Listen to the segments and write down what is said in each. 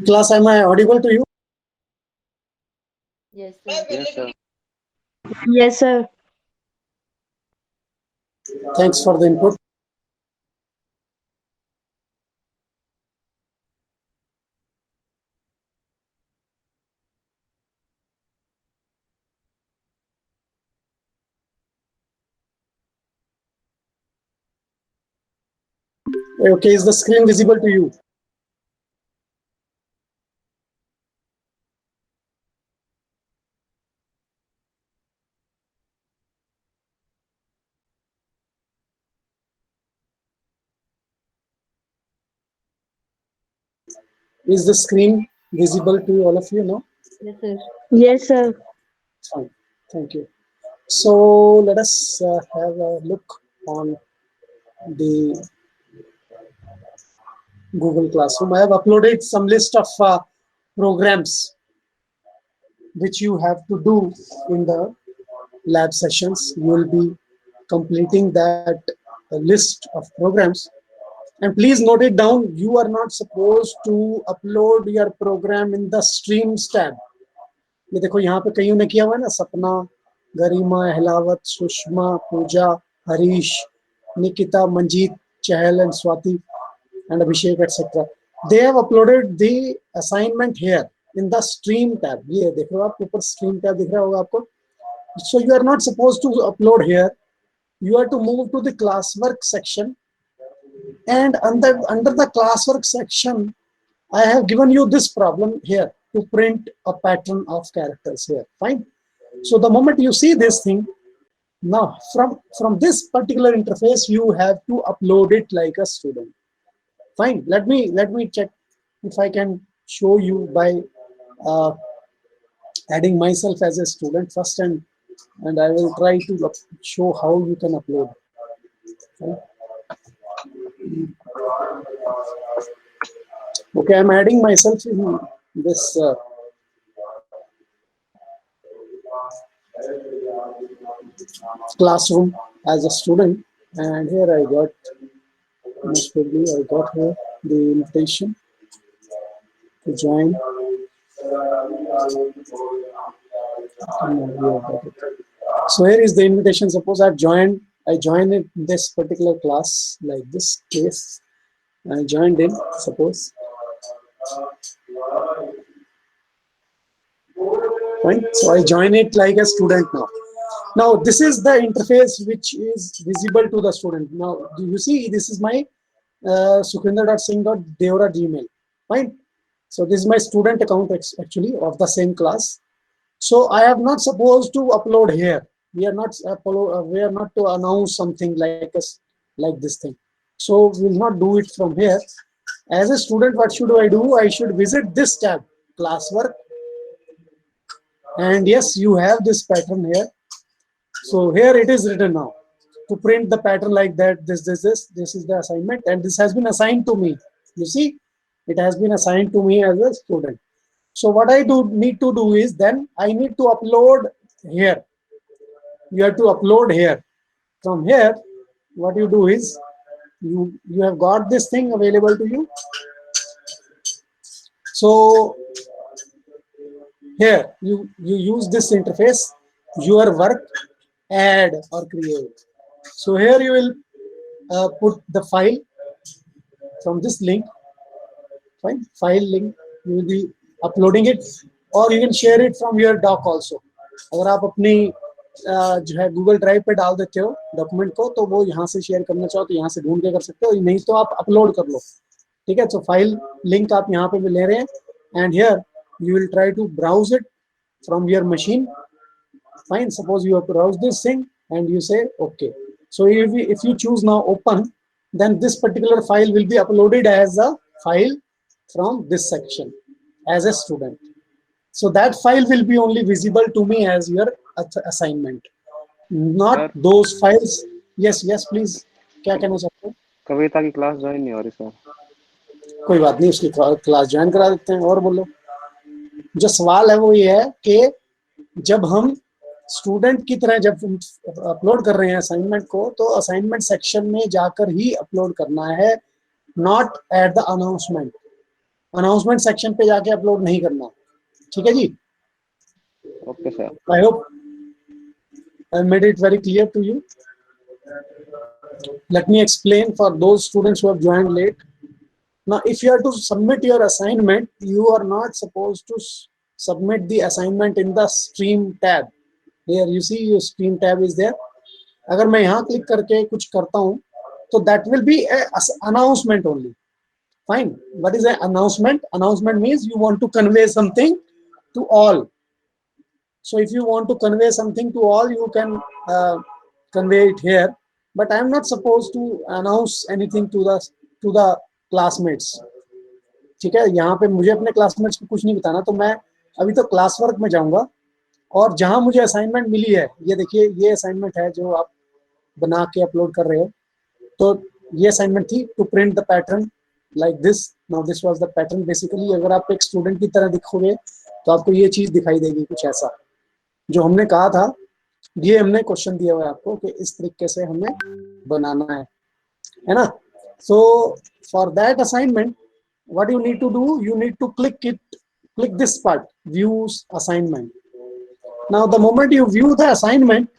Class, am I audible to you? Yes, sir. Yes, sir. Yes, sir. Thanks for the input. Okay, is the screen visible to you? Is the screen visible to all of you now? Yes, sir. Yes, sir. Fine, thank you. So let us have a look on the Google Classroom. I have uploaded some list of programs which you have to do in the lab sessions. You will be completing that list of programs. And please note it down, you are not supposed to upload your program in the streams tab. ये देखो यहाँ पे कईयों ने किया हुआ है ना, सपना, गरिमा, अहलावत, सुषमा, पूजा, हरीश, निकिता, मंजीत, चहल and Swati and Abhishek etc. They have uploaded the assignment here in the stream tab. ये देखो आप ऊपर stream tab दिख रहा होगा आपको. So you are not supposed to upload here. You are to move to the classwork section, and under the classwork section I have given you this problem here to print a pattern of characters here. Fine. So the moment you see this thing, now from this particular interface you have to upload it like a student. Fine. Let me check if I can show you by uh, adding myself as a student first, and I will try to show how you can upload. Fine. Okay, I'm adding myself in this classroom as a student, and here I got, most probably I got here the invitation to join. So here is the invitation. Suppose I joined in this particular class, like this case. I joined in, suppose. Fine. So I join it like a student now. Now this is the interface which is visible to the student. Now do you see, this is my sukhvinder.singh.devra.gmail. Fine. So this is my student account actually of the same class. So I am not supposed to upload here. We are not we are not to announce something like this thing. So we will not do it from here. As a student, what should I do? I should visit this tab, classwork. And yes, you have this pattern here. So here it is written now. To print the pattern like that, this is the assignment, and this has been assigned to me. You see, it has been assigned to me as a student. So what I need to do is, then I need to upload here. You have to upload here. From here, what you do is, you have got this thing available to you. So here you use this interface, your work, add or create. So here you will put the file from this link. Fine, file link, you will be uploading it, or you can share it from your doc also. अगर आप अपनी जो है Google drive पे डाल देते हो document को, तो वो यहाँ से शेयर करना चाहो तो यहाँ से ढूंढ के कर सकते हो, नहीं तो आप अपलोड कर लो. ठीक है. तो फाइल लिंक आप यहाँ पे भी ले रहे हैं, and here you will try to browse it from your machine. Fine. Suppose you have browsed this thing and you say okay. So if you choose now open, then this particular file will be uploaded as a file from this section as a student. So that file will be only visible to me as your assignment, not Sir, those files. Yes, please. क्या कहना चाहते हो? कविता की class join नहीं हो रही sir. कोई बात नहीं, उसकी क्लास ज्वाइन करा देते हैं. और बोलो. जो सवाल है वो ये है कि जब हम स्टूडेंट की तरह जब अपलोड कर रहे हैं असाइनमेंट को, तो असाइनमेंट सेक्शन में जाकर ही अपलोड करना है, not at the announcement. Announcement section पे जाके अपलोड नहीं करना, ठीक है जी। Okay sir. I hope I made it very clear to you. Let me explain for those students who have joined late. Now, if you are to submit your assignment, you are not supposed to submit the assignment in the stream tab. Here you see your stream tab is there. अगर मैं यहाँ click करके कुछ करता हूँ तो that will be a announcement only. Fine. What is an announcement? Announcement means you want to convey something to all. So if you want to convey something to all, you can convey it here. But I am not supposed to announce anything to the classmates. ठीक है, यहाँ पे मुझे अपने classmates को कुछ नहीं बताना, तो मैं अभी तो क्लास वर्क में जाऊंगा और जहां मुझे असाइनमेंट मिली है, ये देखिए ये असाइनमेंट है जो आप बना के अपलोड कर रहे हो। तो ये असाइनमेंट थी to print the pattern like this. Now this was the pattern. Basically अगर आप एक स्टूडेंट की तरह दिखोगे तो आपको ये चीज दिखाई देगी कुछ ऐसा जो हमने कहा था। ये हमने क्वेश्चन दिया हुआ है आपको कि इस तरीके से हमें बनाना है ना। So for that assignment what you need to do, you need to click this part, views assignment. Now the moment you view the assignment,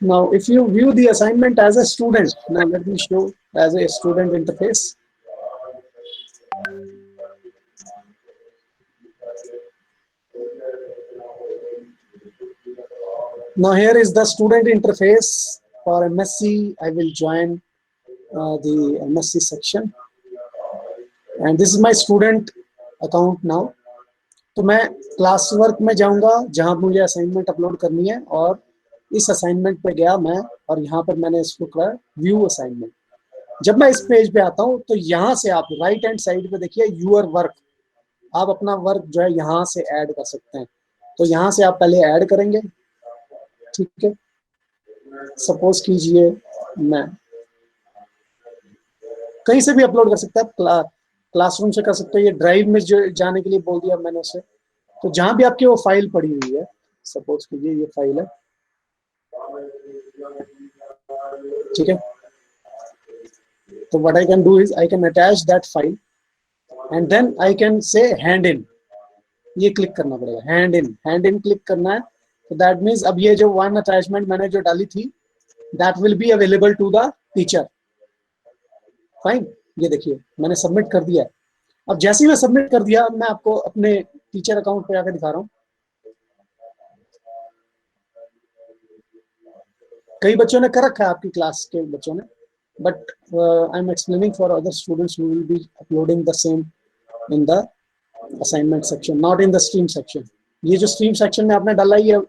now if you view the assignment as a student, now let me show as a student interface. Now here is the student interface for MSc. I will join the MSc section and this is my student account now. तो मैं class work में जाऊंगा जहां मुझे assignment upload करनी है और इस असाइनमेंट पे गया मैं और यहाँ पर मैंने इसको करा व्यू असाइनमेंट। जब मैं इस पेज पे आता हूँ तो यहाँ से आप राइट हैंड साइड पे देखिए यूर वर्क, आप अपना वर्क जो है यहाँ से ऐड कर सकते हैं। तो यहाँ से आप पहले ऐड करेंगे, ठीक है। सपोज कीजिए मैं कहीं से भी अपलोड कर सकते हैं, क्लासरूम से कर सकते हैं, ये ड्राइव में जो जाने के लिए बोल दिया मैंने उसे। तो जहां भी आपकी वो फाइल पड़ी हुई है, सपोज कीजिए ये फाइल है, ठीक है। तो what I can do is I can attach that file and then I can say hand in, ये क्लिक करना पड़ेगा, हैंड इन क्लिक करना है। तो दैट मीन्स अब ये जो वन अटैचमेंट मैंने जो डाली थी that will be available to the teacher. Fine, ये देखिए मैंने सबमिट कर दिया है। अब जैसे ही मैं सबमिट कर दिया, मैं आपको अपने टीचर अकाउंट पे आकर दिखा रहा हूँ। कई बच्चों ने कर रखा है, आपकी क्लास के बच्चों ने, but I am explaining for other students who will be uploading the same in the assignment section, not in the stream section. ये जो स्ट्रीम सेक्शन में आपने डाला ये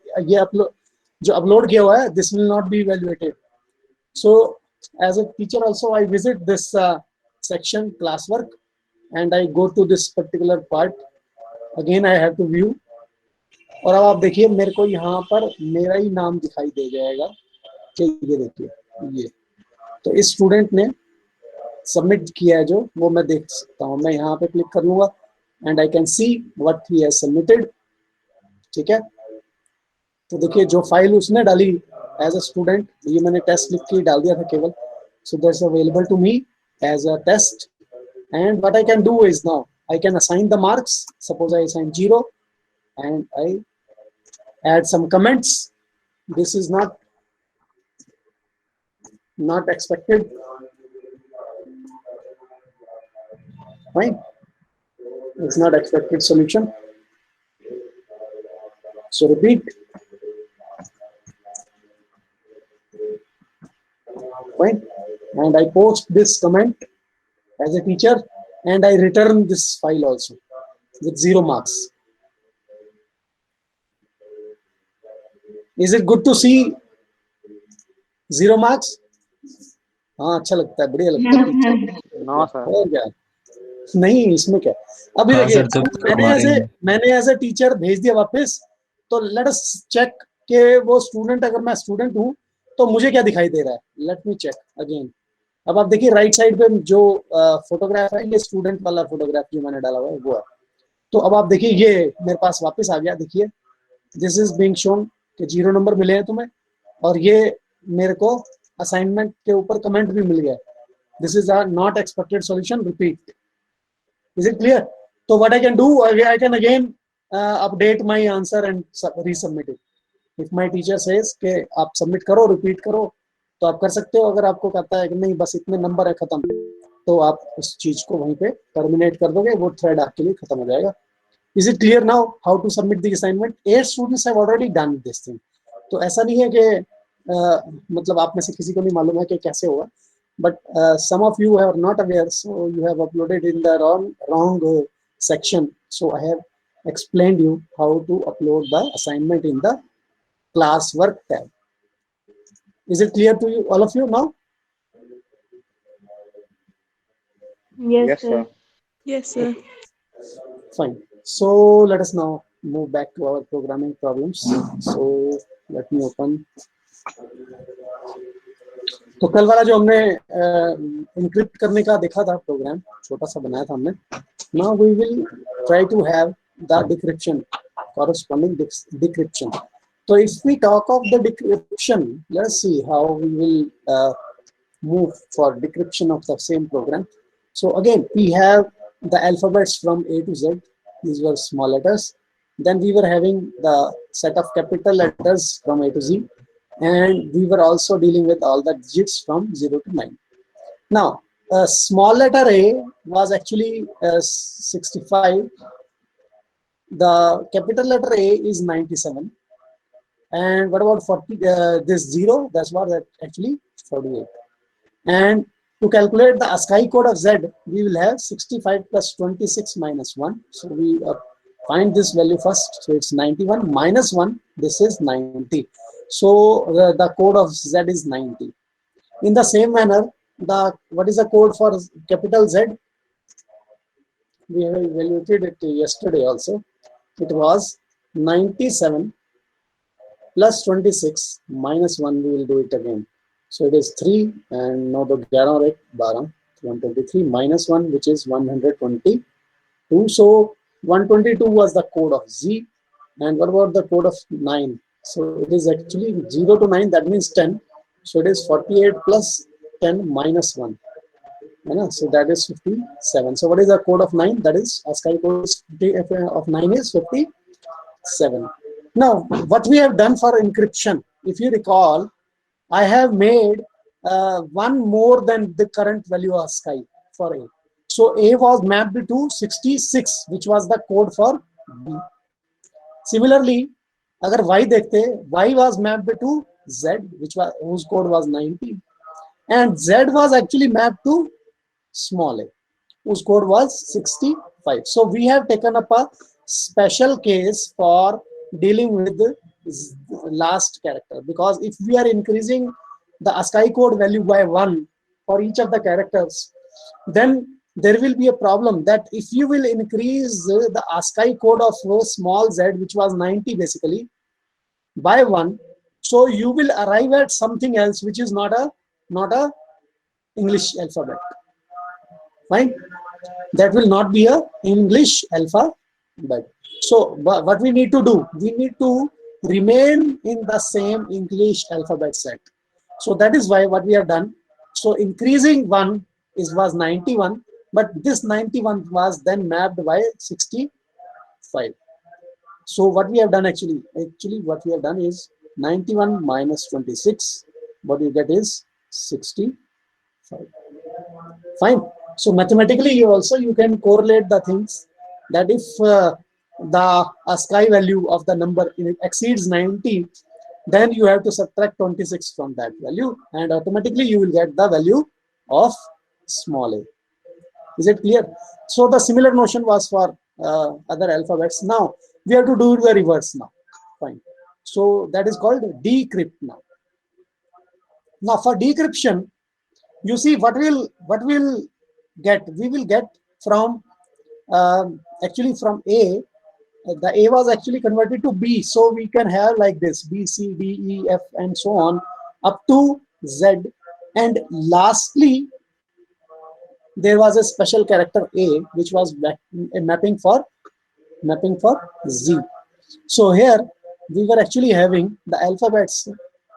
जो अपलोड किया हुआ है, this will not be evaluated. So as a teacher also I visit this section classwork and I go to this particular part, again I have to view। और अब आप देखिए मेरे को यहाँ पर मेरा ही नाम दिखाई दे जाएगा कि ये देखिए ये, तो इस स्टूडेंट ने सबमिट किया है जो, वो मैं देख सकता हूँ। मैं यहाँ पे क्लिक कर लूंगा and I can see what he has submitted, ठीक है। तो देखिए जो फाइल उसने डाली एज अ स्टूडेंट, ये मैंने टेस्ट लिख के डाल दिया था केवल। So that's available to me as a test and what I can do is now I can assign the marks. Suppose I assign 0 and I add some comments. This is not expected, fine, it's not expected solution, so repeat, fine, and I post this comment as a teacher and I return this file also with 0 marks. Is it good to see 0 marks? हाँ अच्छा लगता है, बढ़िया लगता है। No sir. और क्या नहीं, इसमें क्या। अभी हाँ देखिए सर, जब मैंने एज ए टीचर भेज दिया वापस। तो लेट अस चेक के वो स्टूडेंट, अगर मैं स्टूडेंट हूँ तो मुझे क्या दिखाई दे रहा है। Let me check again. अब आप देखिए राइट साइड पे जो फोटोग्राफ है, ये स्टूडेंट वाला फोटोग्राफ जो मैंने डाला हुआ है वो है। तो अब आप देखिए ये मेरे पास वापस आ गया। देखिए दिस इज बीइंग शोन कि 0 नंबर मिले हैं तुम्हें, और ये मेरे को असाइनमेंट के ऊपर कमेंट भी मिल गया। This is a not expected solution. Repeat. Is it clear? So what I can do, I can again update my answer and resubmit it. If my teacher says कि आप submit करो, repeat करो, तो आप कर सकते हो. अगर आपको कहता है कि नहीं बस इतने नंबर है खत्म, तो आप उस चीज को वहीं पे टर्मिनेट कर दोगे, वो थ्रेड आपके लिए खत्म हो जाएगा. Is it clear now how to submit the assignment? 8 students have already done this thing. तो ऐसा नहीं है कि मतलब आप में से किसी को नहीं मालूम है कि कैसे होगा. But some of you are not aware, so you have uploaded in the wrong section. So I have explained you how to upload the assignment in the classwork tab. Is it clear to you, all of you now? Yes, Yes, sir. sir. Yes, sir. Fine. So let us now move back to our programming problems. So let me open. तो कल वाला जो हमने encrypt करने का देखा था programme, छोटा सा बनाया था हमने. Now we will try to have the decryption, corresponding decryption. So if we talk of the decryption, let's see how we will move for decryption of the same program. So again, we have the alphabets from A to Z. These were small letters. Then we were having the set of capital letters from A to Z. And we were also dealing with all the digits from 0 to 9. Now, small letter A was actually 65. The capital letter A is 97. And what about 40? This 0, that's what that actually 48. And to calculate the ASCII code of Z, we will have 65 plus 26 minus 1. So we find this value first. So it's 91 minus 1. This is 90. So the code of Z is 90. In the same manner, what is the code for capital Z? We have evaluated it yesterday also. It was 97 plus 26 minus 1. We will do it again. So it is 3 and now the 11 123 minus 1, which is 122. So 122 was the code of Z. And what about the code of 9? So it is actually 0 to 9, that means 10. So it is 48 plus 10 minus 1. So that is 57. So what is the code of 9? That is ASCII code of 9 is 57. Now, what we have done for encryption, if you recall, I have made one more than the current value of ASCII for A. So A was mapped to 66, which was the code for B. Similarly, अगर Y देखते, Y was mapped to Z, whose code was 90, and Z was actually mapped to small a, whose code was 65. So we have taken up a special case for dealing with the last character, because if we are increasing the ASCII code value by 1 for each of the characters, then there will be a problem that if you will increase the ASCII code of small z, which was 90 basically, by 1, so you will arrive at something else which is not a English alphabet. Fine, that will not be a English alphabet. So what we need to do, we need to remain in the same English alphabet set. So that is why what we have done. So increasing 1 was 91, but this 91 was then mapped by 65. So what we have done actually what we have done is 91 minus 26. What you get is 65. Fine. So mathematically, you can correlate the things that if the ASCII value of the number exceeds 90, then you have to subtract 26 from that value, and automatically you will get the value of small a. Is it clear? So the similar notion was for other alphabets. Now we have to do the reverse now. Fine. So that is called decrypt now. Now for decryption, you see what we'll get. We will get from actually from A. The A was actually converted to B, so we can have like this: B, C, D, E, F, and so on up to Z. And lastly, there was a special character A, which was a mapping for Z. So here we were actually having the alphabets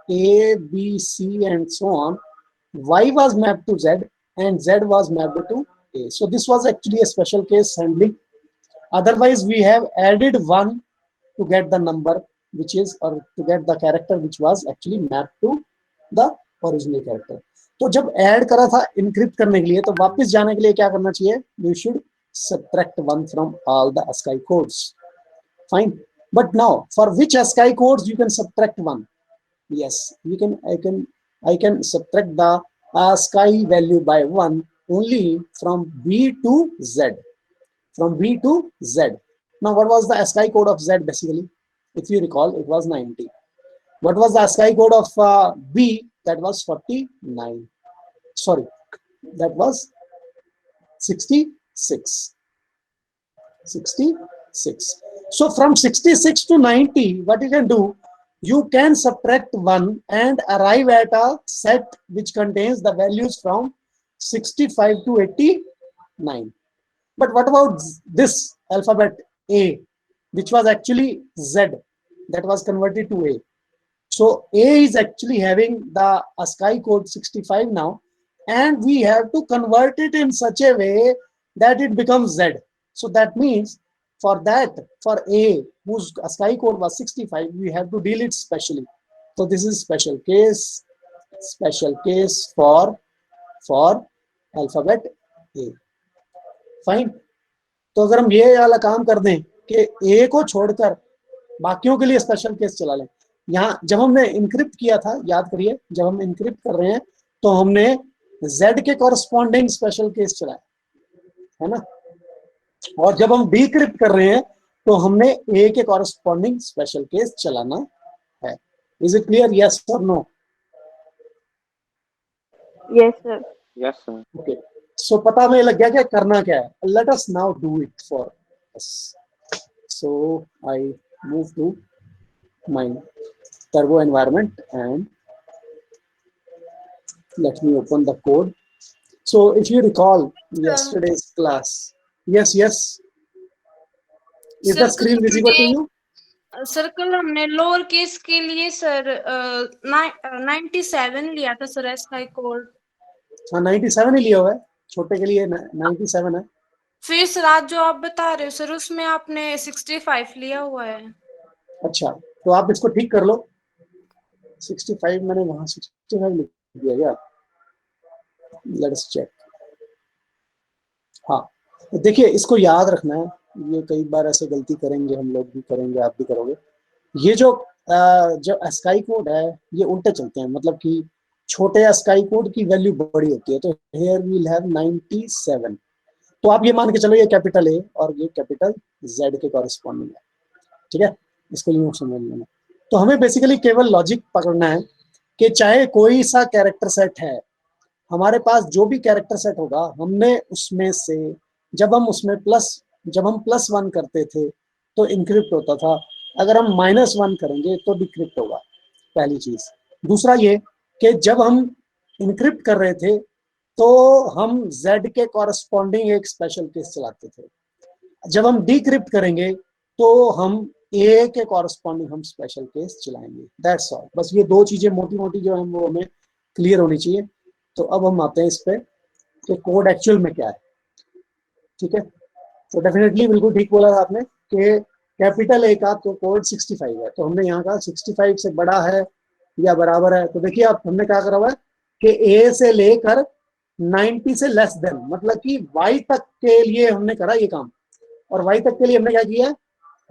A, B, C, and so on. Y was mapped to Z, and Z was mapped to A. So this was actually a special case handling. Otherwise, we have added 1 to get the number which is, or to get the character which was actually mapped to the original character. तो जब add करा था encrypt करने के लिए, तो वापस जाने के लिए क्या करना चाहिए? You should subtract 1 from all the ASCII codes. Fine. But now, for which ASCII codes you can subtract 1? Yes, you can. I can subtract the ASCII value by 1 only from B to Z. From B to Z. Now, what was the ASCII code of Z basically? If you recall, it was 90. What was the ASCII code of B? That was 49. Sorry, that was 66. 66. So from 66 to 90, what you can do? You can subtract 1 and arrive at a set which contains the values from 65 to 89. But what about this alphabet A, which was actually Z, that was converted to A? So A is actually having the ASCII code 65 now, and we have to convert it in such a way that it becomes Z. So that means for A, whose ASCII code was 65, we have to deal it specially. So this is special case for alphabet A. Fine. तो अगर हम ये वाला काम कर दें कि A को छोड़कर बाकियों के लिए स्पेशल केस चला लें, यहाँ जब हमने इनक्रिप्ट किया था, याद करिए, जब हम इनक्रिप्ट कर रहे हैं तो हमने Z के कॉरस्पॉन्डिंग स्पेशल केस चलाया है ना, और जब हम डिक्रिप्ट कर रहे हैं तो हमने A के कॉरस्पॉन्डिंग स्पेशल केस चलाना है. Is it clear? यस और no? Yes, sir. Yes, sir. Okay, so पता हमें लग गया कि करना क्या है. Let us now do it for us. So I move to my turbo environment and let me open the code. So if you recall yesterday's class, yes, is the screen visible to you? Sir कल हमने lower case के लिए sir 97 लिया था sir ASCII code. हाँ, 97 ही लिया हुआ है, छोटे के लिए 97 है. फिर सर आज जो आप बता रहे हो सर उसमें आपने 65 लिया हुआ है. अच्छा, तो आप इसको ठीक कर लो. 65 मैंने वहां 65 लिख दिया क्या? Let's check. हाँ, तो देखिए, इसको याद रखना है. ये कई बार ऐसे गलती करेंगे, हम लोग भी करेंगे, आप भी करोगे. ये जो ASCII कोड है ये उल्टे चलते हैं, मतलब कि छोटे ASCII कोड की वैल्यू बड़ी होती है. तो हियर वी विल हैव 97. तो आप ये मान के चलो ये कैपिटल A और ये कैपिटल Z के कॉरेस्पॉन्डिंग है. ठीक है, इसको यूं समझ लेना. तो हमें बेसिकली केवल लॉजिक पकड़ना है कि चाहे कोई सा कैरेक्टर सेट है, हमारे पास जो भी कैरेक्टर सेट होगा, हमने उसमें से जब हम +1 करते थे तो इनक्रिप्ट होता था, अगर हम -1 करेंगे तो डिक्रिप्ट होगा. पहली चीज. दूसरा ये कि जब हम इनक्रिप्ट कर रहे थे तो हम Z के कॉरेस्पॉन्डिंग एक स्पेशल केस चलाते थे. जब हम डिक्रिप्ट करेंगे तो हम A के कॉरेस्पॉन्डिंग हम स्पेशल केस चलाएंगे. That's all. बस ये दो चीजें मोटी मोटी जो है वो हमें क्लियर होनी चाहिए. तो अब हम आते हैं इस पे कि कोड एक्चुअल में क्या है. ठीक है, तो डेफिनेटली बिल्कुल ठीक बोला था आपने कि कैपिटल A का तो कोड 65 है. तो हमने यहाँ का 65 से बड़ा है या बराबर है. तो देखिए आप, हमने क्या करा हुआ है कि A से लेकर 90 से लेस देन, मतलब कि Y तक के लिए हमने करा ये काम. और Y तक के लिए हमने क्या किया,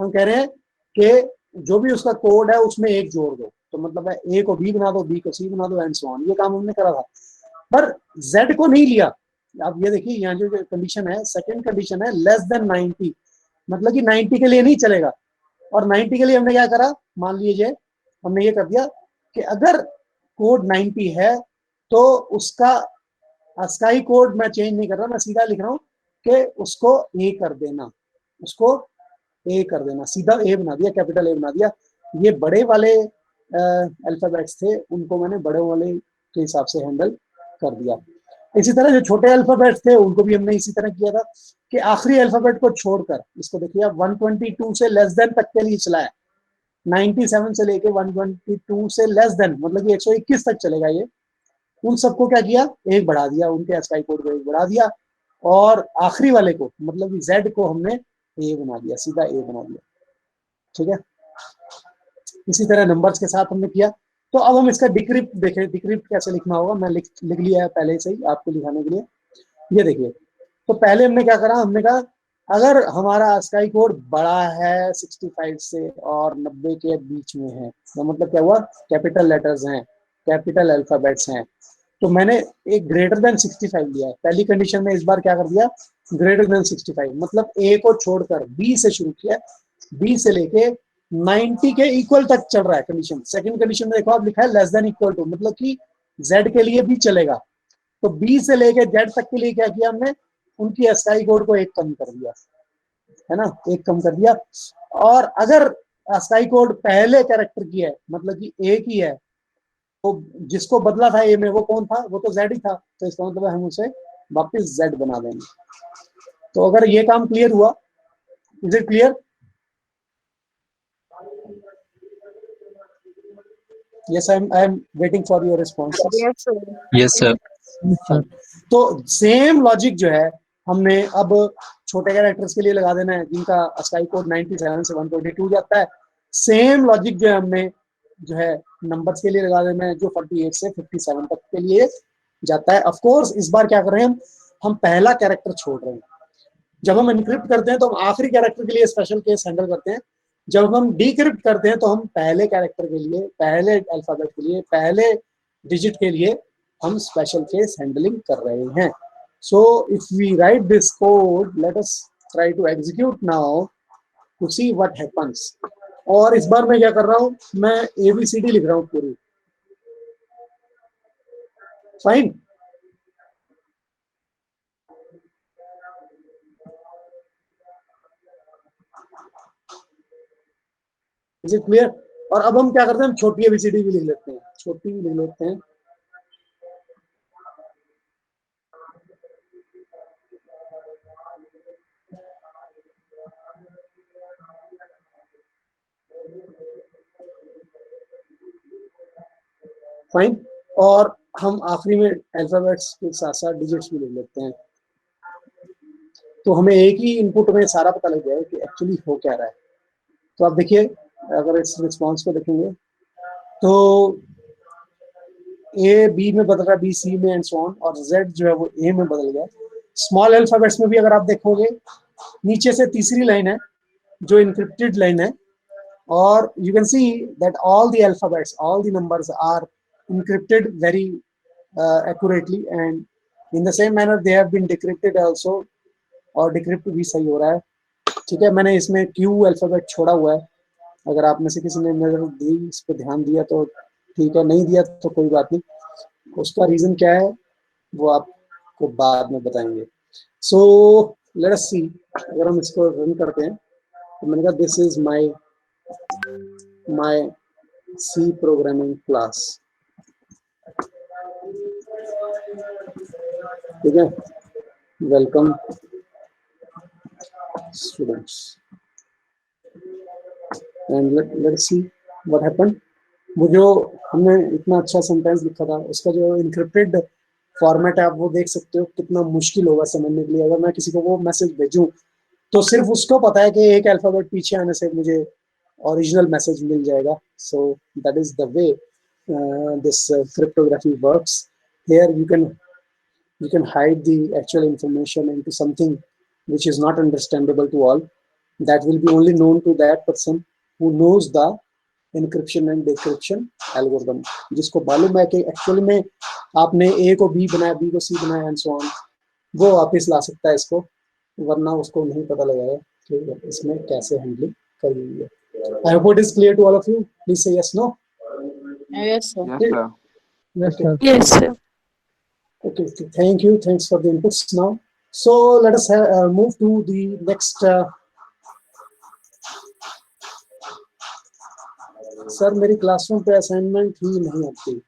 हम कह रहे हैं कि जो भी उसका कोड है उसमें 1 जोड़ दो. तो मतलब है A को B बना दो, B को C बना दो, एंड सो ऑन. ये काम हमने करा था, पर Z को नहीं लिया. आप ये देखिए, यहाँ जो कंडीशन है, सेकंड कंडीशन है लेस देन 90, मतलब कि 90 के लिए नहीं चलेगा. और 90 के लिए हमने क्या करा, मान लीजिए हमने ये कर दिया कि अगर कोड 90 है तो उसका ASCII कोड मैं चेंज नहीं कर रहा, मैं सीधा लिख रहा हूँ कि उसको A कर देना, उसको A कर देना. सीधा A बना दिया, कैपिटल A बना दिया. ये बड़े वाले अल्फाबेट्स थे, उनको मैंने बड़े वाले के हिसाब से हैंडल कर दिया. इसी तरह जो छोटे अल्फाबेट्स थे उनको भी हमने इसी तरह किया था कि आखिरी अल्फाबेट को छोड़कर, इसको देखिए आप 122 से लेस देन तक के लिए चलाया. 97 से लेके 122 से लेस देन, मतलब कि 121 तक चलेगा ये. उन सबको क्या किया, एक बढ़ा दिया, उनके एस्काई कोड को एक बढ़ा दिया, और आखिरी वाले को मतलब जेड को हमने ए बना दिया, सीधा ए बना दिया। ठीक है, इसी तरह नंबर्स के साथ हमने किया। तो अब हम इसका डिक्रिप्ट देखें, डिक्रिप्ट कैसे लिखना होगा, मैं लिख लिया है पहले से ही आपको लिखाने के लिए। ये देखिए, तो पहले हमने क्या करा, हमने कहा अगर हमारा ASCII कोड बड़ा है 65 से और 90 के बीच में है, तो मतलब क्या हुआ, कैपिटल लेटर्स हैं, कैपिटल अल्फाबेट्स हैं, तो मैंने एक ग्रेटर देन 65 लिया है। पहली कंडीशन में इस बार क्या कर दिया, ग्रेटर देन 65, मतलब ए को छोड़कर बी से शुरू किया, बी से लेके 90 के इक्वल तक चल रहा है कंडीशन। सेकंड कंडीशन में देखो आप लिखा है लेस देन इक्वल टू, मतलब कि जेड के लिए भी चलेगा। तो बी से लेके जेड तक के लिए क्या किया हमने, उनकी ASCII कोड को एक कम कर दिया, है ना, एक कम कर दिया। और अगर ASCII कोड पहले कैरेक्टर की है, मतलब कि ए की है, तो जिसको बदला था ए में वो कौन था, वो तो जेड ही था, तो इसका मतलब हम उसे वापस जेड बना देंगे। तो अगर ये काम क्लियर हुआ, is it clear? Yes, I am waiting for your responses. Yes, sir. Yes, sir. तो सेम लॉजिक जो है हमने अब छोटे कैरेक्टर्स के लिए लगा देना है, जिनका ASCII कोड 97 से 122 जाता है। सेम लॉजिक जो है हमने जो है नंबर्स के लिए लगा देना है, जो 48 से 57 तक के लिए जाता है। ऑफ कोर्स इस बार क्या कर रहे हैं हम पहला कैरेक्टर छोड़ रहे हैं। जब हम इनक्रिप्ट करते हैं तो हम आखिरी कैरेक्टर के लिए स्पेशल केस हैंडल करते हैं, जब हम डिक्रिप्ट करते हैं तो हम पहले कैरेक्टर के लिए, पहले अल्फाबेट के लिए, पहले डिजिट के लिए हम स्पेशल केस हैंडलिंग कर रहे हैं। So if we write this code, let us try to execute now to see what happens. और इस बार मैं क्या कर रहा हूं, मैं ABCD लिख रहा हूं पूरी। Fine, is it clear? और अब हम क्या करते हैं, हम छोटी ABCD भी लिख लेते हैं, छोटी भी लिख लेते हैं। फाइन, और हम आखिरी में अल्फाबेट्स के साथ साथ डिजिट्स भी लिख लेते हैं, तो हमें एक ही इनपुट में सारा पता लग जाए कि एक्चुअली हो क्या रहा है। तो आप देखिए, अगर इस रिस्पॉन्स को देखेंगे तो ए बी में बदल रहा है, बी सी में, एंड सो ऑन, और जेड जो है वो ए में बदल गया। स्मॉल अल्फाबेट्स में भी अगर आप देखोगे, नीचे से तीसरी लाइन है जो इनक्रिप्टेड लाइन है, और you can see that all the alphabets, all the numbers are encrypted very accurately, and in the same manner they have been decrypted also, और डिक्रिप्ट भी सही हो रहा है। ठीक है, मैंने इसमें Q अल्फाबेट छोड़ा हुआ है, अगर आप में से किसी ने नजर दी, इस पर ध्यान दिया तो ठीक है, नहीं दिया तो कोई बात नहीं। उसका रीजन क्या है वो आपको बाद में बताएंगे। सो लेट अस सी, अगर हम इसको रन करते हैं तो मैंने कहा this is my C programming class। ठीक है, welcome students, and let's see what happened. वो जो हमने इतना अच्छा सेंटेंस लिखा था, उसका जो इनक्रिप्टेड फॉर्मेट है आप वो देख सकते हो, कितना मुश्किल होगा समझने के लिए। अगर मैं किसी को वो मैसेज भेजूं तो सिर्फ उसको पता है कि एक अल्फाबेट पीछे आने से मुझे ओरिजिनल मैसेज मिल जाएगा। So that is the way this cryptography works. Here you can hide the actual information into something which is not understandable to all. That will be only known to that person who knows the encryption and decryption algorithm, जिसको मालूम है कि actually में आपने ए को B बनाया, B को सी बनाया, एंड सो ऑन, वो वापस ला सकता है इसको, वरना उसको नहीं पता लगेगा कि इसमें कैसे हैंडलिंग करनी है। I hope it is clear to all of you. Please say yes, no. Yes, sir. Yes, sir. Yes, sir. Yes, sir. Okay, thank you. Thanks for the inputs. Now, so let us move to the next. Sir मेरी classroom पे assignment ही नहीं आती।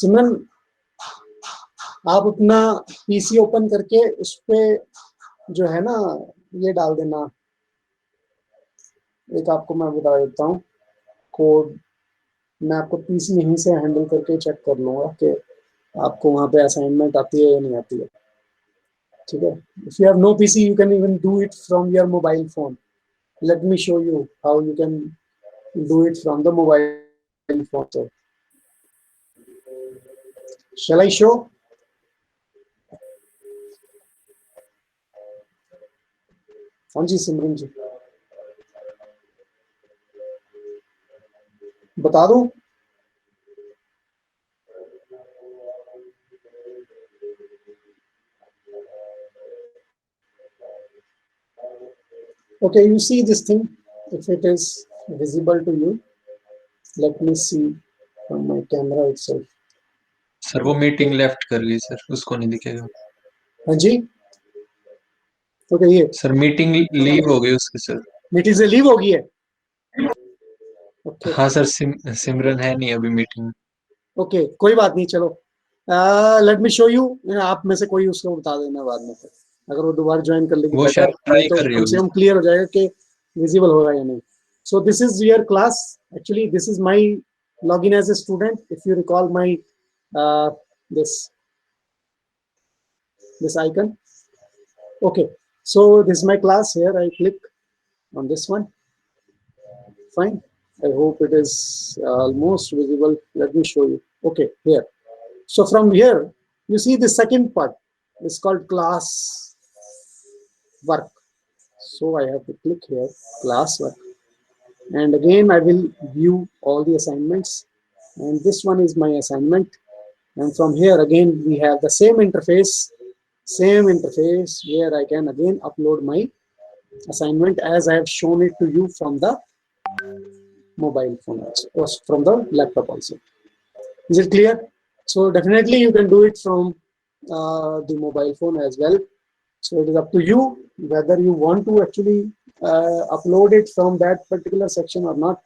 सिमरन, आप अपना PC open करके उस पे जो है ना ये डाल देना, एक आपको मैं बता देता हूँ कोड मैं आपको पीसी यहीं से हैंडल करके चेक कर लूंगा कि आपको वहाँ पे असाइनमेंट आती है या नहीं आती है, ठीक है। If you have no PC you can even do it from your mobile phone. Let me show you how you can do it from the mobile phone. So, shall I show? हाँ जी सिमरन जी, बता दूं? Okay, you see this thing. If it is visible to you, let me see from my camera itself. Sir वो meeting left कर गई sir, उसको नहीं दिखेगा हाँ जी, तो कहिए. सर। मीटिंग लीव हो गई उसकी सर। मीटिंग से लीव हो गई है. ओके हाँ सर, सिमरन है नहीं अभी मीटिंग में। ओके, कोई बात नहीं, चलो. Let me show you. आप में से कोई उसको बता देना बाद में, अगर वो दोबारा ज्वाइन कर लेगी वो बेटर, शायद नहीं ट्राई तो कर रही कम से होगी। कम क्लियर हो जाएगा कि विजिबल होगा या नहीं. So this is your class. Actually this is my login as a student. If you recall my this icon. Okay, so this is my class. Here I click on this one. Fine. I hope it is almost visible. Let me show you. Okay, here. So from here, you see the second part is called class work. So I have to click here, class work. And again, I will view all the assignments. And this one is my assignment. And from here, again, we have the same interface where I can again upload my assignment as I have shown it to you from the mobile phone also, or from the laptop also. Is it clear? So definitely you can do it from the mobile phone as well. So it is up to you whether you want to actually upload it from that particular section or not.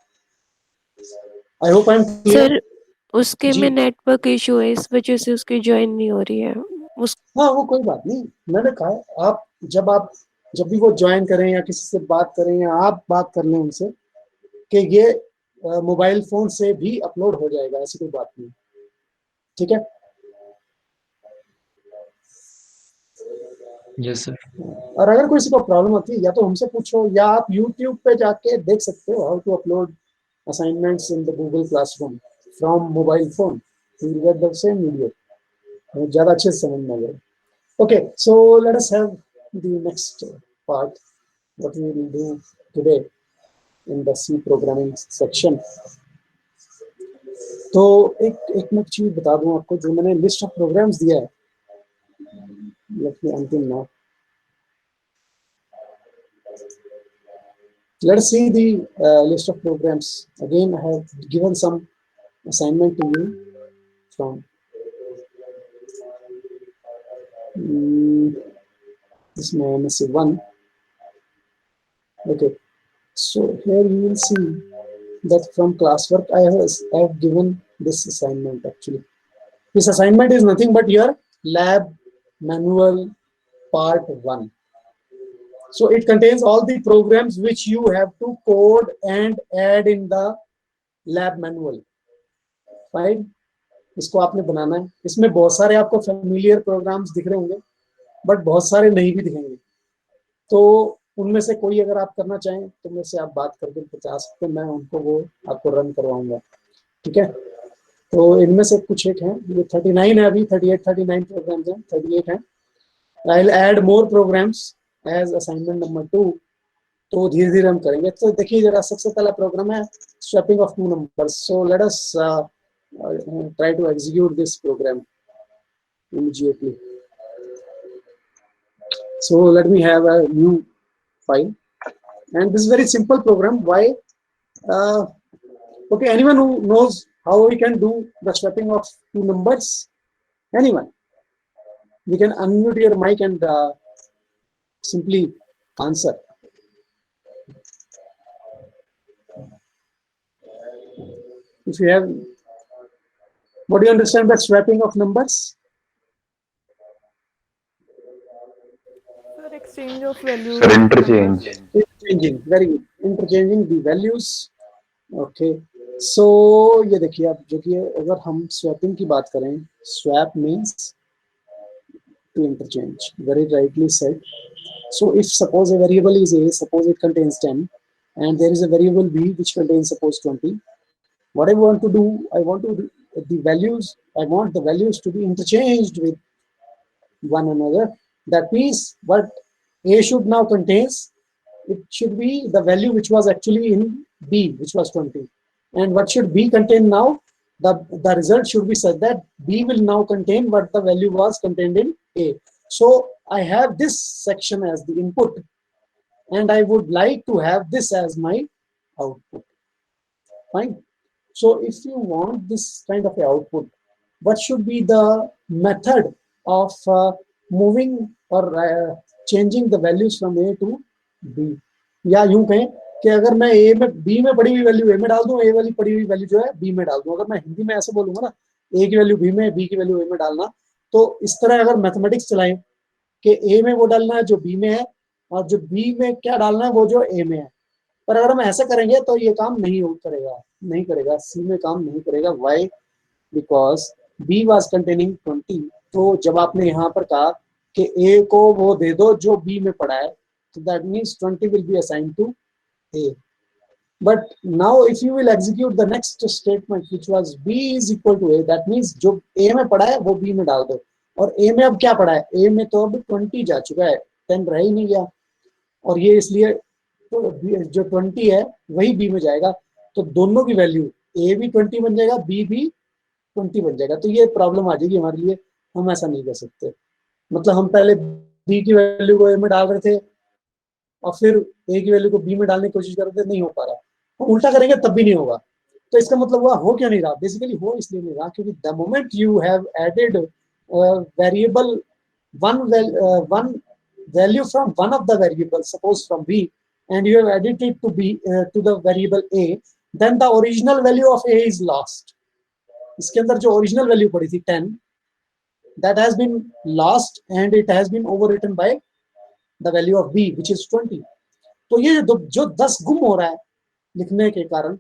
I hope I'm clear. Sir उसके जी. में network issue है, इस वजह से उसकी join नहीं हो रही है उस हाँ, वो कोई बात नहीं. मैंने कहा है, आप जब भी वो ज्वाइन करें या किसी से बात करें या आप बात कर लें उनसे कि ये मोबाइल फोन से भी अपलोड हो जाएगा, ऐसी कोई बात नहीं. ठीक है. Yes sir. और अगर किसी को प्रॉब्लम होती है या तो हमसे पूछो या आप YouTube पे जाके देख सकते हो how to upload assignments in the Google classroom from mobile phone. You will get the same video. ज़्यादा अच्छे से समझ में आ जाएगा. Okay, so let us have the next part. What we will do today in the C programming section. तो एक मैं चीज बता दूं आपको, जो मैंने लिस्ट ऑफ प्रोग्राम्स दिया है. Let me until now. Let's see the list of programs. Again, I have given some assignment to you from this is my MSc 1. Okay, so here you will see that from classwork I have given this assignment. Actually, this assignment is nothing but your lab manual part 1. So it contains all the programs which you have to code and add in the lab manual. Fine. इसको आपने बनाना है. इसमें बहुत सारे आपको familiar programmes दिख रहे होंगे, बट बहुत सारे नहीं भी दिखेंगे. तो उनमें से कोई अगर आप करना चाहें तो मेरे से आप बात करके बता सकते हैं, मैं उनको वो आपको रन करवाऊंगा. ठीक है. तो इनमें से कुछ एक हैं, ये 39 है अभी, 39 प्रोग्राम्स हैं, 38 हैं. I will add more programs as assignment number 2. तो धीरे धीरे हम करेंगे. तो देखिए जरा, सबसे पहला प्रोग्राम है swapping of 2 numbers. So let us try to execute this program immediately. So let me have a new file, and this is very simple program. Why? Okay, anyone who knows how we can do the swapping of 2 numbers? Anyone? You can unmute your mic and simply answer. If you have, what do you understand by swapping of numbers? Sir exchange of values. Sir, interchange. Interchanging. Very good. Interchanging the values. Okay. सो ये देखिए आप, जो कि अगर हम swapping की बात करें, swap means to interchange, very rightly said. So if suppose a variable is a, suppose it contains 10, and there is a variable b which contains suppose 20. What I want to do, I want to the values, I want the values to be interchanged with one another. That means what a should now contains, it should be the value which was actually in b, which was 20. And what should b contain now? The result should be such that b will now contain what the value was contained in a. So I have this section as the input, and I would like to have this as my output. Fine. So if you want this kind of a output, what should be the method of moving or changing the values from a to b? या यूं कहें कि अगर मैं ए में B में पड़ी हुई वैल्यू ए में डाल दूं, ए वाली पड़ी हुई वैल्यू जो है बी में डाल दूं. अगर मैं हिंदी में ऐसे बोलूंगा ना, ए की वैल्यू बी में, बी की वैल्यू ए में डालना, तो इस तरह अगर मैथमेटिक्स चलाएं कि ए में वो डालना है जो बी में है, और जो बी में क्या डालना है वो जो ए में है. पर अगर हम ऐसा करेंगे तो ये काम नहीं करेगा, सी में काम नहीं करेगा. Why? Because B was containing 20. तो जब आपने यहाँ पर कहा कि ए को वो दे दो जो बी में पड़ा है, तो that means 20 will be assigned to A. But now if you will execute the next statement which was B is equal to A, that means जो ए में पड़ा है वो बी में डाल दो. और ए में अब क्या पड़ा है? ए में तो अब 20 जा चुका है, 10 रह ही नहीं गया. और ये इसलिए तो जो 20 है वही बी में जाएगा, तो दोनों की वैल्यू ए भी 20 बन जाएगा, बी भी 20 बन जाएगा. तो ये प्रॉब्लम आ जाएगी हमारे लिए, हम ऐसा नहीं कर सकते. मतलब हम पहले बी की वैल्यू को ए में डाल रहे थे और फिर ए की वैल्यू को बी में डालने की कोशिश कर रहे थे, नहीं हो पा रहा. हम उल्टा करेंगे तब भी नहीं होगा. तो इसका मतलब हुआ हो क्यों नहीं रहा? बेसिकली हो इसलिए नहीं रहा क्योंकि the moment you have added variable one value from one of the variables, suppose from b, and you have added it to b to the variable a, then the original value of a is lost. इसके अंदर जो original value पड़ी थी 10, that has been lost and it has been overwritten by the value of b which is 20. तो ये जो 10 गुम हो रहा है लिखने के कारण,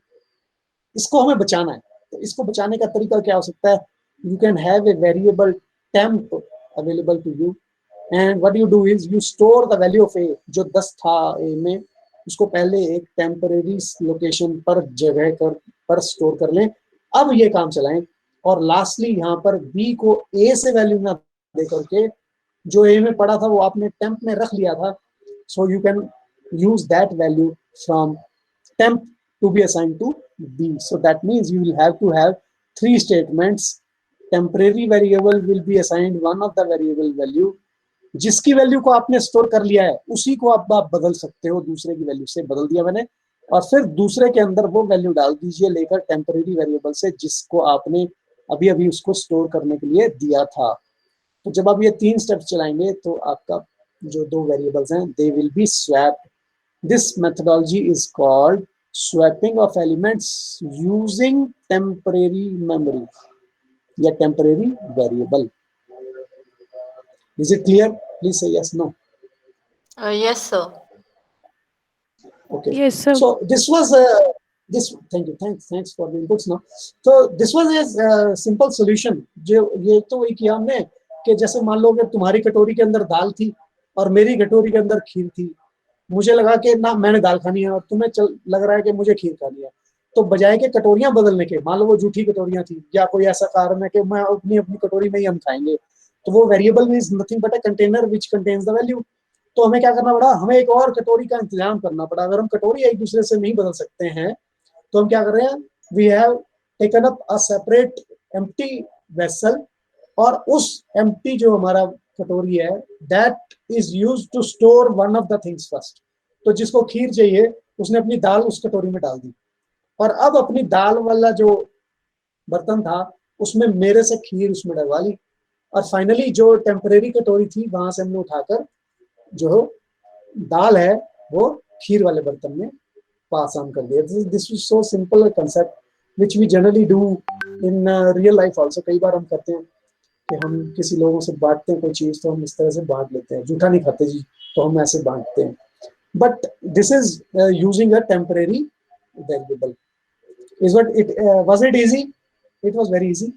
इसको हमें बचाना है. तो इसको बचाने का तरीका क्या हो सकता है? You can have a variable temp available to you, and what you do is you store the value of a, जो 10 था a में, उसको पहले एक टेम्परेरी लोकेशन पर जगह पर स्टोर कर लें. अब ये काम चलाएं और लास्टली यहाँ पर b को a से वैल्यू ना दे करके जो a में पड़ा था वो आपने temp में रख लिया था. So you can use that value from temp to be assigned to b. So that means you will have to have 3 statements. Temporary variable will be assigned one of the variable value. जिसकी value को आपने store कर लिया है उसी को आप बदल सकते हो, दूसरे की वैल्यू से बदल दिया मैंने, और फिर दूसरे के अंदर वो वैल्यू डाल दीजिए लेकर टेम्परेरी वेरिएबल से जिसको आपने अभी अभी उसको स्टोर करने के लिए दिया था. तो जब आप ये 3 स्टेप चलाएंगे तो आपका जो 2 वेरिएबल्स हैं they will be swapped. This methodology is called swapping of elements using temporary memory या temporary variable. Is it clear? Please say yes, no. Yes, sir. Okay. Yes, sir. So this was this. Thank you. Thanks for the inputs. Now, so this was a simple solution. जो ये तो वही किया हमने कि जैसे मान लो कि तुम्हारी कटोरी के अंदर दाल थी और मेरी कटोरी के अंदर खीर थी. मुझे लगा कि ना मैंने दाल खानी है और तुम्हें लग रहा है कि मुझे खीर खानी है. तो बजाय के कटोरियां बदलने के, मान लो वो जूठी कटोरियां थी या कोई ऐसा कारण है कि मैं अपनी कटोरी में ही हम खाएंगे, तो वो variable means nothing but a container which contains the value. तो हमें क्या करना पड़ा? हमें एक और कटोरी का इंतजाम करना पड़ा. अगर हम कटोरी एक दूसरे से नहीं बदल सकते हैं तो हम क्या कर रहे हैं? We have taken up a separate empty vessel, और उस एम्प्टी जो हमारा कटोरी है that is used to store one of the things first. तो जिसको खीर चाहिए उसने अपनी दाल उस कटोरी में डाल दी, और अब अपनी दाल वाला जो बर्तन था उसमें मेरे से खीर उसमें डलवा ली, और फाइनली जो टेम्परेरी कटोरी थी वहां से हमने उठाकर जो दाल है वो खीर वाले बर्तन में पास ऑन कर दिया. This is so simple concept which we generally do in real life also. कई बार हम करते हैं कि हम किसी लोगों से बांटते हैं कोई चीज, तो हम इस तरह से बांट लेते हैं. जूठा नहीं खाते जी, तो हम ऐसे बांटते हैं. But this is using a temporary variable. Is what it was it easy? It was very easy.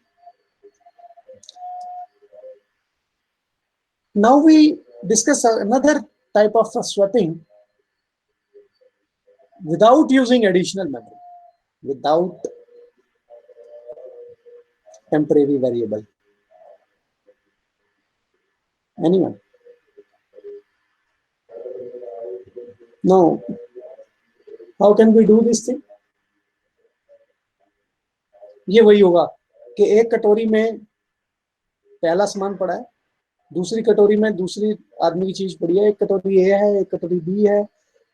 Now we discuss another type of swapping without using additional memory, without temporary variable. Anyone? No. How can we do this thing? ये वही होगा कि एक कटोरी में पहला सामान पड़ा है, दूसरी कटोरी में दूसरी आदमी की चीज पड़ी है, एक कटोरी ए है, एक कटोरी बी है.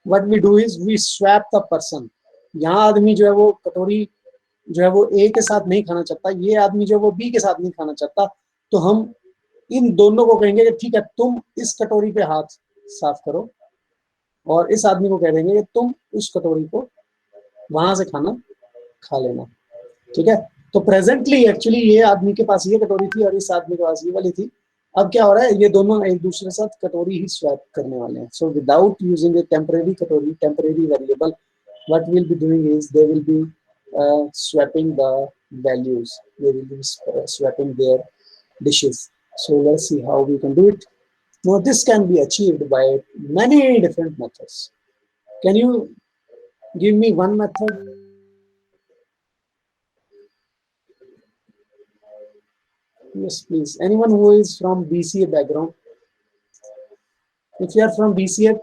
What we do is we swap the person. यहाँ आदमी जो है वो कटोरी जो है वो ए के साथ नहीं खाना चाहता, ये आदमी जो है वो बी के साथ नहीं खाना चाहता, तो हम इन दोनों को कहेंगे कि ठीक है तुम इस कटोरी पे हाथ साफ करो, और इस आदमी को कह देंगे कि तुम उस कटोरी को वहां से खाना खा लेना. ठीक है, तो प्रेजेंटली एक्चुअली ये आदमी के पास ये कटोरी थी और इस आदमी के पास ये वाली थी. अब क्या हो रहा है, ये दोनों एक दूसरे के साथ कटोरी ही स्वैप करने वाले हैं. So without using a temporary कटोरी, temporary variable, what will be doing is they will be swapping the values, they will be swapping their dishes. So let's see how we can do it. Now this can be achieved by many different methods. Can you give me one method? Yes, please. Anyone who is from BCA background? If you are from BCA,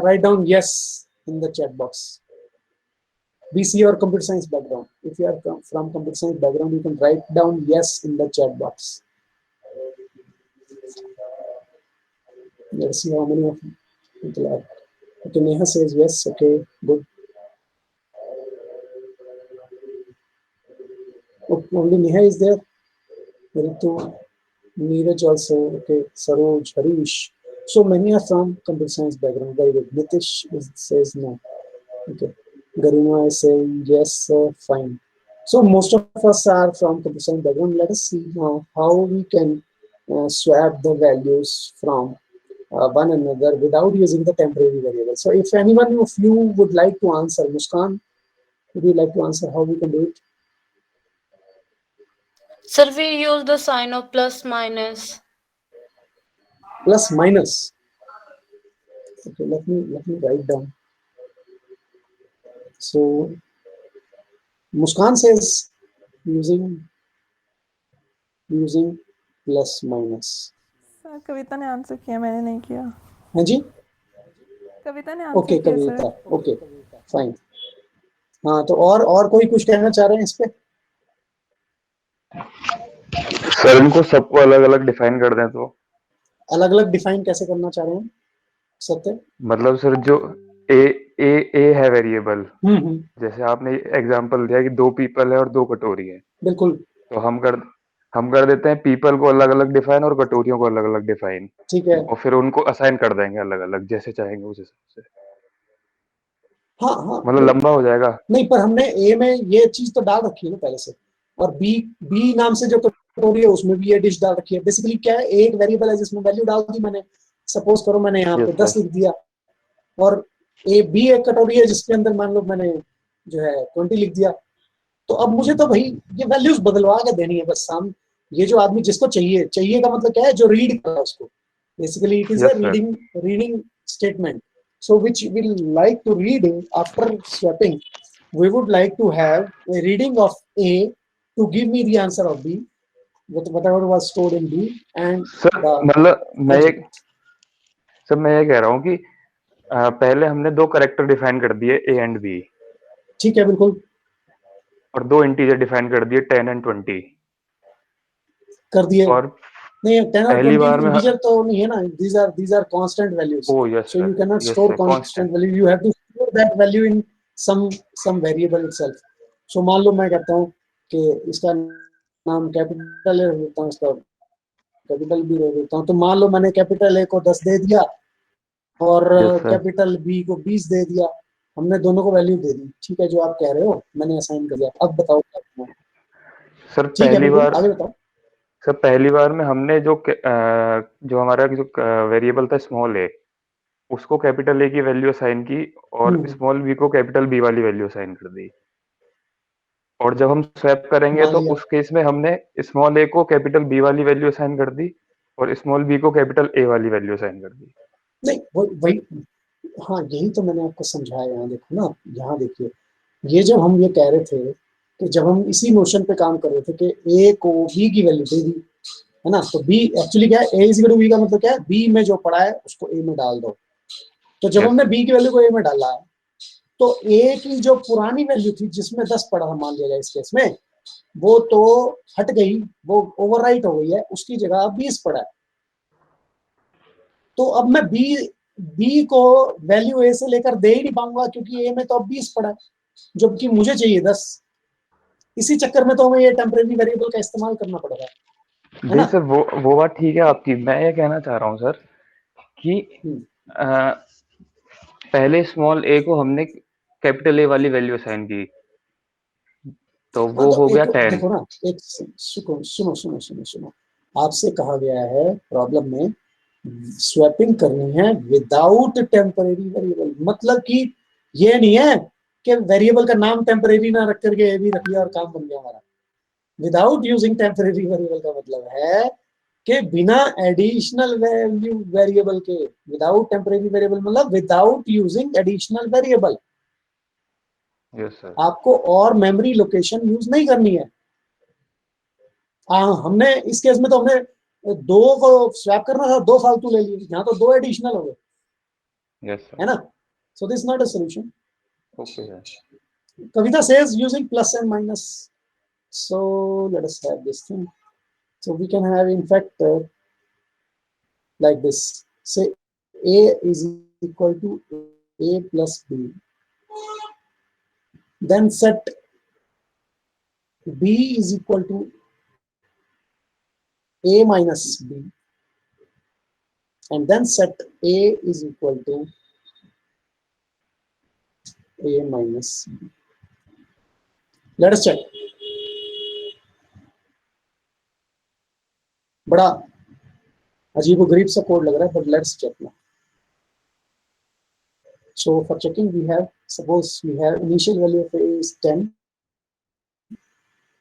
write down yes in the chat box. BCA or computer science background. If you are from computer science background, you can write down yes in the chat box. Let's see how many of people are. Okay, Neha says yes. Okay, good. Okay, only Neha is there. Ritu, Neeraj also. Okay, Saroj, Harish. So many are from computer science background. Very good. Nitish says no. Okay. Garima is saying yes, fine. So most of us are from computer science background. Let us see now how we can swap the values from one another without using the temporary variable. So if anyone of you would like to answer, Muskan, would you like to answer how we can do it? Sir, we use the sign of plus minus. Plus minus. Okay, let me write down. So Muskan says using plus minus. Sir Kavita ने answer किया, मैंने नहीं किया. हाँ जी, कविता ने answer okay किया कविता, sir. Okay fine. हाँ, तो और कोई कुछ कहना चाह रहे हैं इस पे? सर इनको सबको अलग अलग डिफाइन कर दें तो. अलग अलग डिफाइन कैसे करना चाह रहे हैं सत्य? मतलब सर जो ए है वेरिएबल, हम्म, जैसे आपने एग्जांपल दिया कि 2 पीपल है और 2 कटोरी है, बिल्कुल तो हम कर देते हैं पीपल को अलग अलग डिफाइन और कटोरियों को अलग अलग डिफाइन, ठीक है. और फिर उनको असाइन कर देंगे अलग अलग जैसे चाहेंगे उस हिसाब से. हाँ हाँ, मतलब लंबा हो जाएगा. नहीं, पर हमने ए में ये चीज तो डाल रखी है ना पहले से, और बी नाम से जो कटोरी है उसमें भी ये डिश डाल रखी है. बेसिकली क्या है, एक वेरिएबल है जिसमें वैल्यू डाल दी मैंने. सपोज करो मैंने यहाँ पे 10 लिख दिया, और ए बी एक कटोरी है जिसके अंदर मान लो मैंने जो है 20 लिख दिया. तो अब मुझे तो भाई ये वैल्यूज बदलवा के देनी है बस. साम ये जो आदमी जिसको चाहिए का मतलब क्या है, जो रीड कर रहा है उसको. Basically it is a reading statement. So which we like to read after swapping, we would like to have a reading of A to give me the answer of B, whatever was stored in B. And sir मतलब मैं ये कह रहा हूँ कि पहले हमने 2 character define कर दिए A एंड B. ठीक है, बिल्कुल. और 2 इंटीजर डिफाइन कर दिए 10 एंड 20 कर दिए. और नहीं, 10 और पहली 20 बार में इंटीजर तो नहीं है ना. these are constant values. Oh yes, so sir. you cannot Yes, store sir. constant value. You have to store that value in some variable itself. So मान लो मैं कहता हूँ कि इसका नाम कैपिटल ए देता हूँ, इसका कैपिटल बी दे देता हूँ. तो मान लो मैंने कैपिटल ए को 10 दे दिया और कैपिटल बी को 20 दे दिया. हमने दोनों को वैल्यू दे दी. ठीक है, जो आप कह रहे हो मैंने असाइन कर दिया. अब बताओ क्या करना है. सर ठीक है, बिल्कुल आगे बताओ. सर पहली बार में हमने जो हमारा जो वेरिएबल था स्मॉल ए, उसको कैपिटल ए की वैल्यू असाइन की और स्मॉल बी को कैपिटल बी वाली वैल्यू असाइन कर दी. और जब हम स्वैप करेंगे मान तो लिया। उस केस में हमने स्मॉल ए को कैपिटल बी वाली वैल्यू असाइन कर दी और स्मॉल बी को कैपिटल ए वाली वैल्यू असाइन कर दी। नहीं वही, हाँ यही तो मैंने आपको समझाया। यहाँ देखो ना, यहाँ देखिए, ये जब हम ये कह रहे थे कि जब हम इसी नोशन पे काम कर रहे थे कि ए को बी की वैल्यू दे दी, है ना, तो बी एक्चुअली क्या है, ए इज इक्वल टू बी का मतलब क्या है, बी में जो पड़ा है उसको ए में डाल दो। तो जब Yes. हमने बी की वैल्यू को ए में डाला है, तो ए की जो पुरानी वैल्यू थी जिसमें 10 पड़ा था, मान लिया जाए इस केस में, वो तो हट गई, वो ओवरराइट हो गई है, उसकी जगह अब 20 पड़ा है। तो अब मैं बी को वैल्यू ए से लेकर दे ही नहीं पाऊंगा, क्योंकि ए में तो अब 20 पड़ा है, जबकि मुझे चाहिए 10। इसी चक्कर में तो हमें ये टेम्परेरी वेरिएबल का इस्तेमाल करना पड़ेगा, है जी ना। सर, वो बात ठीक है आपकी। मैं ये कहना चाह रहा हूँ सर कि पहले स्मॉल ए को हमने कैपिटल ए वाली वैल्यू असाइन की, तो वो हो गया 10। देखो ना, एक सुनो सुनो सुनो सुनो सुनो, आपसे कहा गया है प्रॉब्लम में स्वैपिंग करनी है विदाउट टेम्परेरी वेरिएबल। मतलब कि ये नहीं है कि वेरिएबल का नाम टेम्परेरी ना रख करके ए भी रख लिया और काम बन गया हमारा। विदाउट यूजिंग टेम्परेरी वेरिएबल का मतलब है कि बिना एडिशनल वैल्यू वेरिएबल के, विदाउट टेम्परेरी वेरिएबल मतलब without using additional variable. Yes sir. आपको और मेमोरी लोकेशन यूज नहीं करनी है। हमने इस केस में तो हमने दो को स्वैप करना था, दो फालतू ले लिए, यहाँ तो दो एडिशनल हो गए, यस सर। है ना। So this not a solution. Okay sir. Kavita says using plus and minus. So let us have this thing. So we can have, in fact, like this. Say A is equal to A plus B. Then set B is equal to A minus B. And then set A is equal to A minus B. Let us check. बड़ा अजीबोगरीब सा code लग रहा है, but let's check now. So for checking, we have, suppose we have initial value of A is 10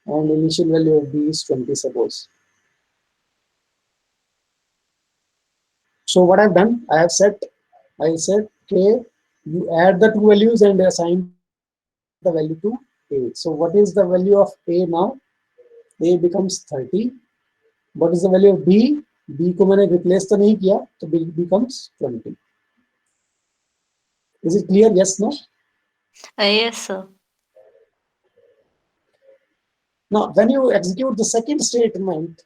and initial value of B is 20, suppose. So what I've done, I said, okay, you add the two values and assign the value to A. So what is the value of A now? A becomes 30. What is the value of B? B को मैंने replace तो नहीं किया, तो B becomes 20. Is it clear? Yes, no? Yes, sir. Now, when you execute the second statement,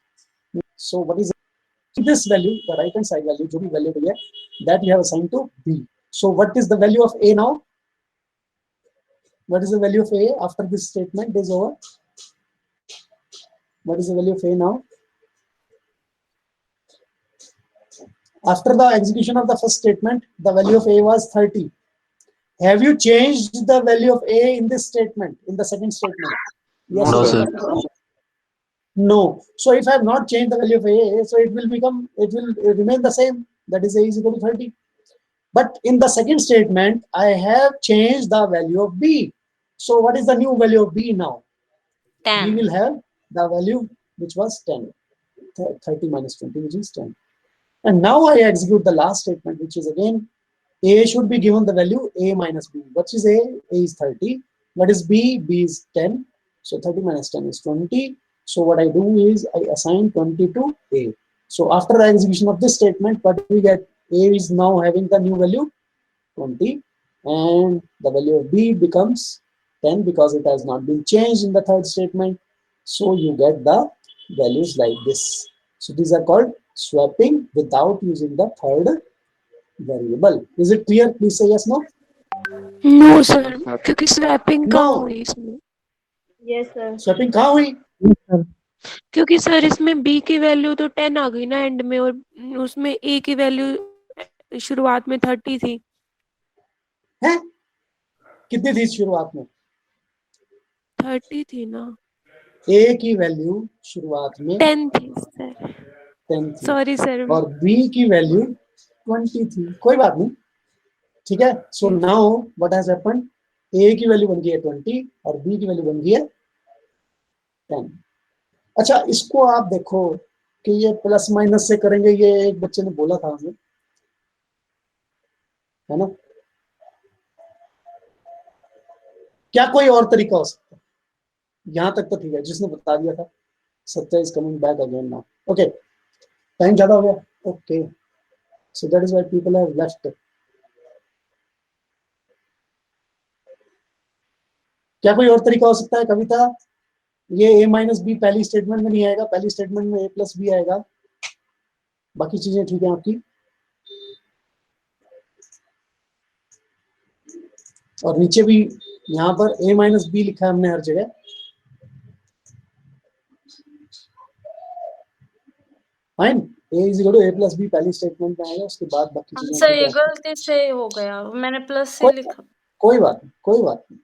so what is this value, the right hand side value, जो भी value है, that you have assigned to B. So what is the value of A now? What is the value of A after this statement is over? What is the value of A now? After the execution of the first statement, the value of A was 30. Have you changed the value of A in this statement, in the second statement? Yes, No, sir. sir. No. So if I have not changed the value of A, so it will remain the same. That is A is equal to 30. But in the second statement, I have changed the value of B. So what is the new value of B now? 10. We will have the value which was 10. 30 minus 20, which is 10. And now I execute the last statement, which is again, A should be given the value A minus B. What is A? A is 30. What is B? B is 10. So 30 minus 10 is 20. So what I do is I assign 20 to A. So after the execution of this statement, what we get? A is now having the new value 20, and the value of B becomes 10 because it has not been changed in the third statement. So you get the values like this. So these are called swapping without using the third variable. Is it clear? Please say yes, no. No sir, क्योंकि swapping No. कहाँ हुई इसमें? Yes, sir. Swapping कहाँ हुई? क्योंकि sir इसमें B की value तो 10 आ गई ना एंड में, और उसमें ए की वैल्यू शुरुआत में 30 थी। है? कितनी थी शुरुआत में? 30 थी ना? A की वैल्यू शुरुआत में 10 थी सर। 10 थी सॉरी सर। और B की वैल्यू 20 थी। कोई बात नहीं, ठीक है। So now what has happened, A की वैल्यू बन गई है 20 और B की वैल्यू बन गई है 10। अच्छा, इसको आप देखो कि ये प्लस माइनस से करेंगे, ये एक बच्चे ने बोला था हमें, है ना? क्या कोई और तरीका हो सकता है? यहां तक तो ठीक है, जिसने बता दिया था। Satya is coming back again now. Okay, time ज्यादा हो गया। Okay, so that is why people have left. क्या कोई और तरीका हो सकता है कविता? ये a माइनस बी पहली स्टेटमेंट में नहीं आएगा, पहली स्टेटमेंट में a प्लस बी आएगा, बाकी चीजें ठीक है आपकी। और नीचे भी यहाँ पर a माइनस बी लिखा है हमने हर जगह। Fine, a is equal to a plus B पहली स्टेटमेंट में आएगा, उसके बाद बाकी चीजें सर ठीक ये है। गलती से हो गया, मैंने प्लस से लिखा। कोई बात नहीं, कोई बात नहीं।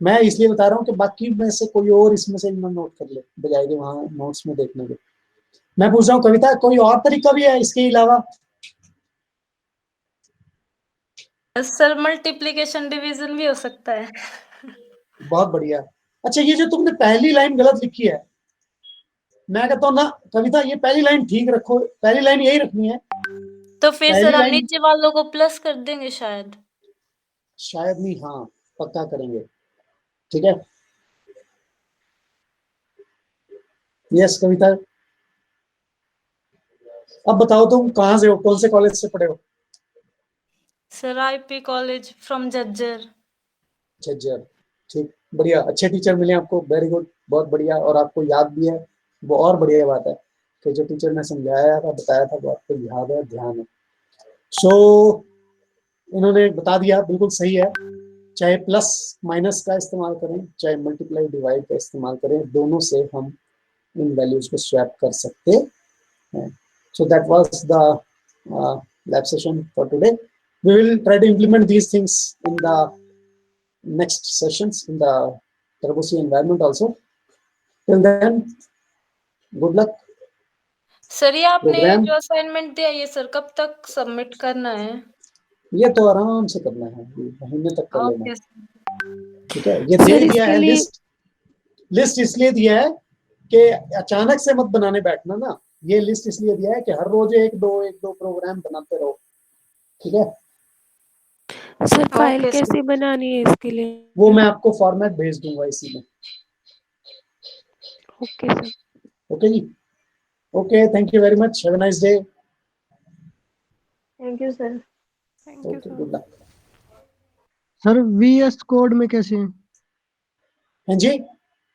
मैं इसलिए बता रहा हूँ कि बाकी में से कोई और इसमें से नोट कर ले, बजाय के वहां नोट्स में देखने के। मैं पूछ रहा हूँ कविता, कोई और तरीका भी है इसके अलावा? सर मल्टीप्लिकेशन डिवीजन भी हो सकता है। बहुत बढ़िया। अच्छा, ये जो तुमने पहली लाइन गलत लिखी है, मैं कहता हूँ ना कविता, ये पहली लाइन ठीक रखो, पहली लाइन यही रखनी है। तो फिर पहली सर हम लाइन नीचे वालों को प्लस कर देंगे शायद। शायद नहीं, हाँ पक्का करेंगे, ठीक है। यस कविता, अब बताओ तुम कहाँ से हो, कौन से कॉलेज से पढ़े हो? Sir IP college from Jhajjar. Jhajjar, ठीक, बढ़िया, अच्छे टीचर मिले आपको, वेरी गुड, बहुत बढ़िया। और आपको याद भी है, वो और बढ़िया बात है कि जो टीचर ने समझाया था, बताया था, वो आपको याद है, ध्यान है। सो इन्होंने बता दिया, बिल्कुल सही है। चाहे प्लस माइनस का इस्तेमाल करें, चाहे मल्टीप्लाई डिवाइड का इस्तेमाल करें, दोनों से हम इन वैल्यूज को स्वैप कर सकते हैं। So that was the lab session for today. We will try to implement these things in the next sessions in the Turbo C environment also. Till then, good luck. Sir ये आपने Program जो assignment दिया ये sir कब तक submit करना है? ये तो आराम से करना है, ये महीने तक कर लेना ओके है, सर। ठीक है। ये सर दे दिया इसके है लिए लिस्ट इसलिए दिया है कि अचानक से मत बनाने बैठना ना। ये लिस्ट इसलिए दिया है कि हर रोज एक दो प्रोग्राम बनाते रहो, ठीक है। Sir file okay sir. कैसे बनानी है इसके लिए? वो मैं आपको फॉर्मेट भेज दूंगा इसी में। Okay sir. ओके जी, okay, thank you very much, have a nice day. Thank you sir. Thank you okay, sir. Good luck. Sir VS code में कैसे हैं? हाँ जी,